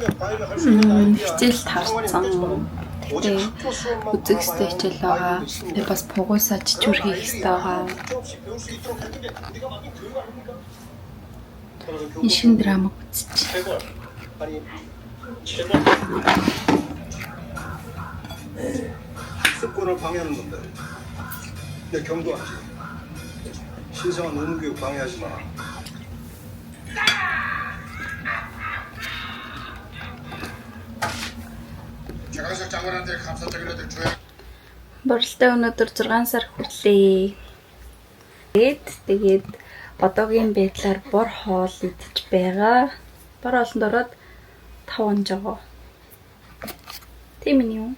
хичээл тарцсан. Тэгээ үзэх ёстой хичээл байгаа. Би бас пугуусаа чичүүр хийх ёстой байгаа. 이 шин драма үзчих. 습관을 방해하는 놈들. 내 경고하지. 신성한 의무교육 방해하지 마. 장관석 장관한테 감사드리는 조약. Борлолтой өнөөдөр 6 сар хүрлээ. Тэгээд одоогийн байдлаар бор хоол идэж байгаа. Бор хоолнд ороод 5 жоо. Тийм ээ.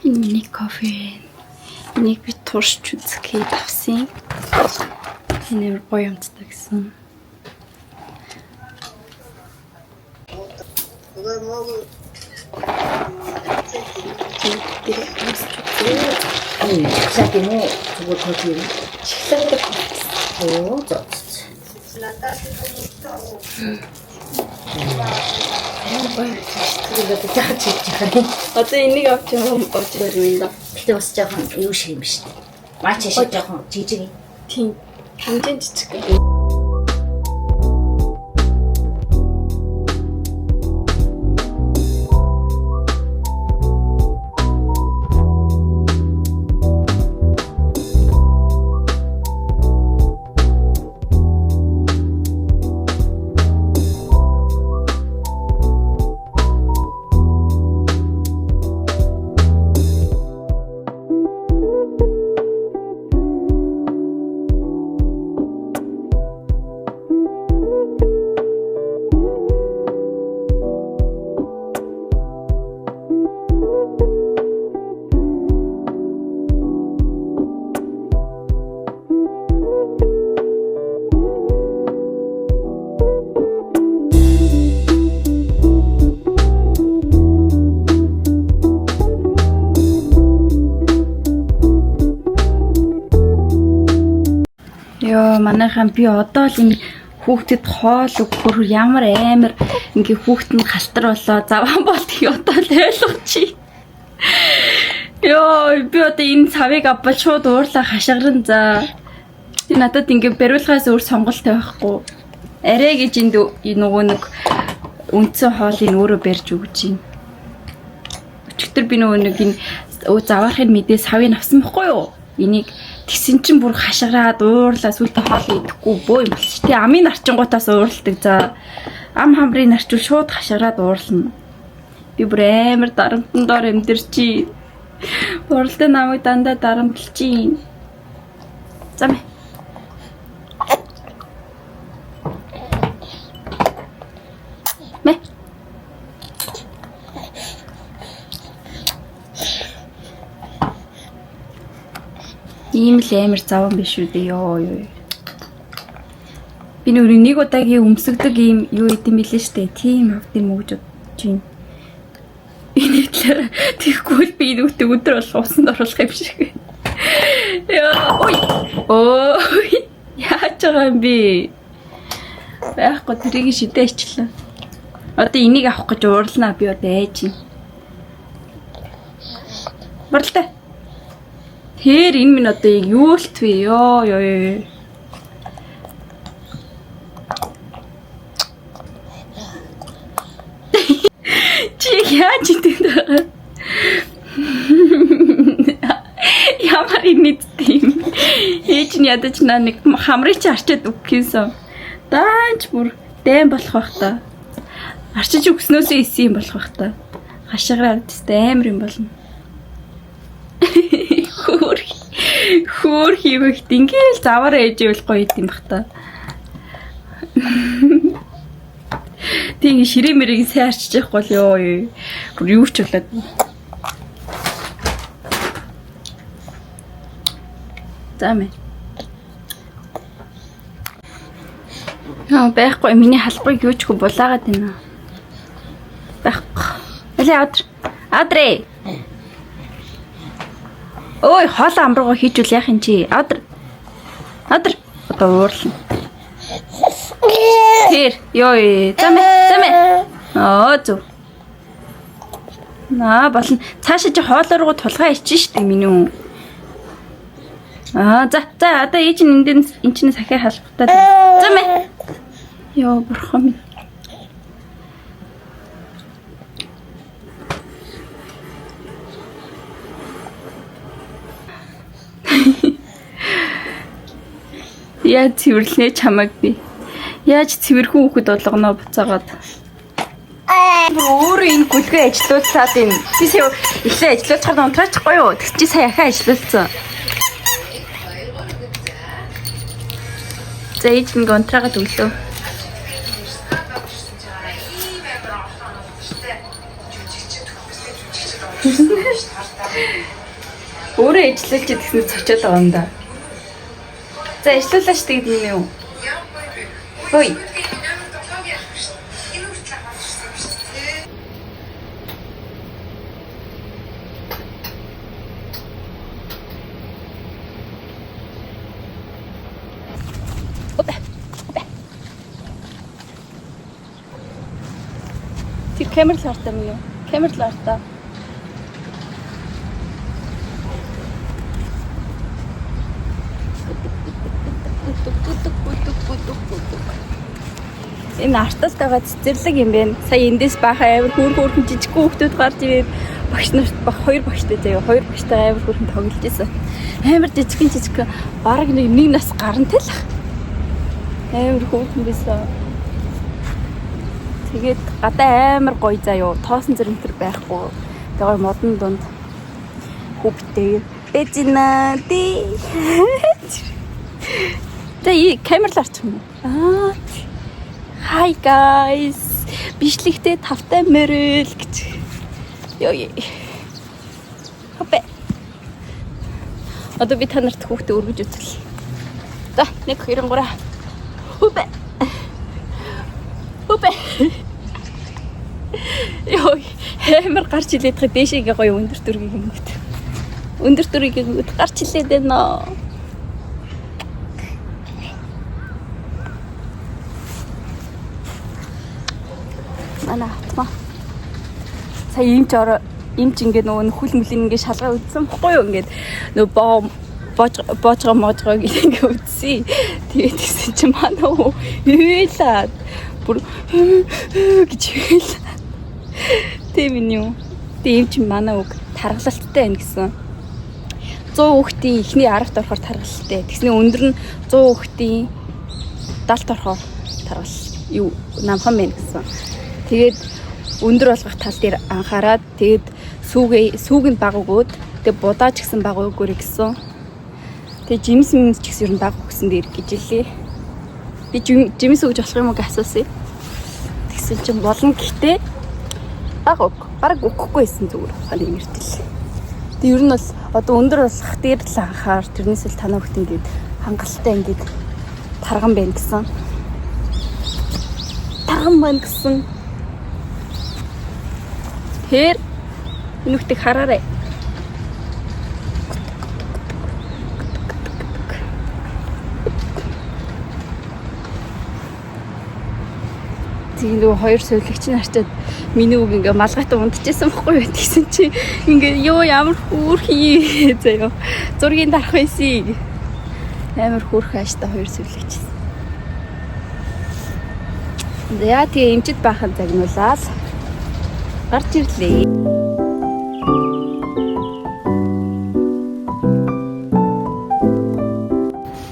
Энэ миний кофе. Энийг би турш үзэхэд авсан. Энэ гоё юмцтай гэсэн. 식사기 뭐 그거 거기 식사기 오 좋지. 그래도 다 집지하네. 어제 이니가 없죠. 어제 버립니다. 피도 시작한 요시임시. 마치 시작한 지지기. 딩 완전 지치게. Ёо манайхан би одоо л ингэ хүүхдэд хоол өгөхөр ямар амар ингээ хүүхд нь халтар болоо заван болтгийг одоо л ойлгочих. Ёо би одоо энэ цавыг авбал шууд уурлаа хашгиран за. Би надад ингээ бариулахаас өөр сонголт байхгүй. Арай гэж энд нөгөө нэг үндсэн хоолыг өөрөө барьж өгч юм. Өчигдөр би нөгөө нэг энэ заваархын мэдээ савыг авсан байхгүй юу? Энийг тэгсэн чинь бүр хашгираад уурлаа сүлдө хоол идэхгүй бөө юм болчих. Тэ амын нарчингуудаас уурладаг за. Ам хамрын нарчвал шууд хашгираад уурлана. Би бүр амар дарамтан доор амьдэрчи. Уралдаа намайг дандаа дарамтлчих. За мэ. Мэ. Ийм л амар заван биш үү дээ ёо ёо. Би нүрийн нэг удаагийн өмсгдөг ийм юу идэм билээ штэ. Тийм авд юм уу гэж бодож байна. Энэ талаар тэггүй л би нүгтэг өдөр болох усанд оруулах юм шиг. Яа ой. Ой. Яаж байгаа юм бэ? Байхгүй тэрийг шидээчлээ. Одоо энийг авах гэж уурлаа би одоо ээж юм. Борлоо. Тэр энэ минь одоо юу л твэ ёо ёо. Чи яаж идэв? Ямар инээдтэй юм. Ээж нь ядаж нэг хамрыг чи арчаад өгөхийсэн. Даанч бүр дэм болох бах та. Арчиж өгснөөсөө исэн юм болох бах та. Хашгираад тест амар юм болно. Хөөр хийвэгт ингээл заваар ээж ивэл гоё юм бах та. Тэг ширээ мэрийг сайн арчиж явахгүй л ёо. Бүр юу ч болоод. Замэ. Байхгүй миний халбарыг юу ч хөө булаагаад байна. Байхгүй. Алей адрээ. Ой хоол амруугаа хийжүүл яах юм чи? Адр. Адар одоо уурлаа. Тэр ёо замэ. Зөв. Болно. Цаашаа чи хоолоороо тулгаа ичэн штэ миний үү. За одоо ээж нь энэ чинь сахиа халбахтаа. Замэ. Ёо бурхан минь. Яаж цэвэрлэнэ чамайг би. Яаж цэвэрхэн хүүхэд болгоно буцаагаад. Өөрөө энэ гүлгээ ажиллуулсаад энэ. Чи сая ихлэ ажиллуулчихад унтраачихгүй юу? Тэг чи сая ахаа ажиллуулсан. За ээж нэг унтраагаад өглөө. Өөрөө ажиллуулж гэсэн цочоод байгаа юм да. За ажиллуулаач тэгээд юм юу? Хөөе. Тэр камер л хартаа юм юу? Камер л хартаа. Энэ артаас байгаа цэцэрлэг юм байна. Сая эндээс баха авир хөөрхөн жижиг хүүхдүүд гарч ирээд багш нарт хоёр багштай заяа. Хоёр багштай авир хөөрхөн тоглож байсан. Амар жижиг бараг нэг нас гарантай л. Амар хөөрхөн байсан. Тэгээд гадаа амар гоё заяа. Тоосон зэрэг тэр байхгүй. Тэгээ модон дунд хүүхдээ бэжина ди. Тэ камер л арчих юм. Hi guys. Бичлэгтэй тавтай мөрөл гэж. Ёо. Хопе. Одоо би та нарт хүүхдээ өргөж үзэл. За 1 2 3. Хопе. Хопе. Ёо. Хэмэр гарч илээд ха дээшээгээ гоё өндөр дүргийг ингэв. Өндөр дүргийг гарч илээд байна. Ана атма. Сая имч ингээд нөгөө хөл мөлийн ингээд шалгаа үтсэн бохгүй юу ингээд нөгөө боожгоо ингээд үтсий. Тэгээд тэгсэн чи манай хээлээд бүр гэж хэлээ. Тийм юм. Тийм чи манай үг таргалалттай байна гэсэн. 100 хүүхдийн ихний 10-т орохоор таргалалтай. Тэгсний өндөр нь 100 хүүхдийн 70-т орохоор таргал юу намхан байна гэсэн. Тэгээд өндөр болгох тал дээр анхаарад тэгээд сүүг нь баг өгөөд тэгээд будаач гэсэн баг өгөөрэй гэсэн. Тэгээд жимс ч гэсэн ер нь баг өгсөн дээр гэж хэлээ. Би жимс өгж болох юм уу гэж асуусан. Тэгсэн чинь болно гэхдээ баг өгөхгүй байсан зүгээр хали мэртэл. Тэгээд ер нь бол одоо өндөр болгох дээр л анхаар тэрнээс л танаа хөлт ингээд хангалттай ингээд тарган байна гэсэн. Тарган байна гэсэн. Тэр нүхтэг хараарай. Тэгээд хоёр сувлагч нарчаад миний үг ингээ малгайтай унтчихсан бохгүй юу гэсэн чи ингээ ёо ямар хөөрхий заяа. Зургийг дарах байсан. Амар хөөрхөн ааштай хоёр сувлагч. Яа тэгээ эмчит баахан загнуулаад гарч ирлээ.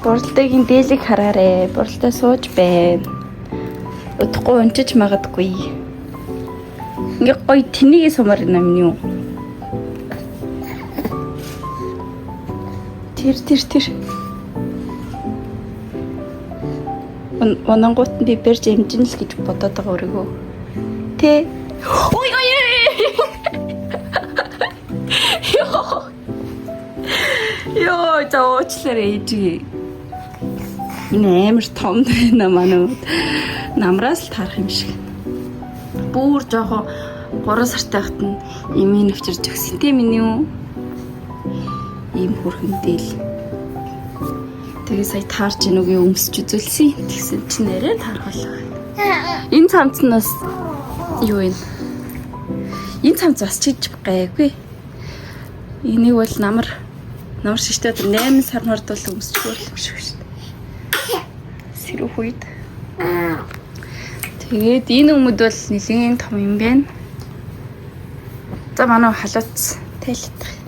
Борлтойгийн дээлийг хараарэ. Борлтой сууж байна. Удахгүй унчиж магадгүй. Ингээ гоё тэнийгээ сумаар юм юу? Тэр. Онангуут би барьж амжин л гэж бодоод байгаа өөрийгөө. Тэ. Ой. Йоо, зоочлаарэ ээжи. Энэ амар том байна манай. Намраас л таарах юм шиг. Бүр жоохоо 3 сартай хат нь имийн навчирч өгсөн тийм миний юу? Ийм хөрхөндөл. Тэгээ сая таарч ийн үгүй өмсч үзүүлсэн. Тэгсэн чинь нэрээ таархалаа. Энэ цамц нь бас юу вэ? Энэ цамц бас чиж гайгүй. Энийг бол намар шиштэй 8 сар мордол өмсчгүй юм шиг шүү дээ. Сэрүүх үед. Тэгээд энэ өмд бол нэлийн том юм байна. За манай халууц тайлтах.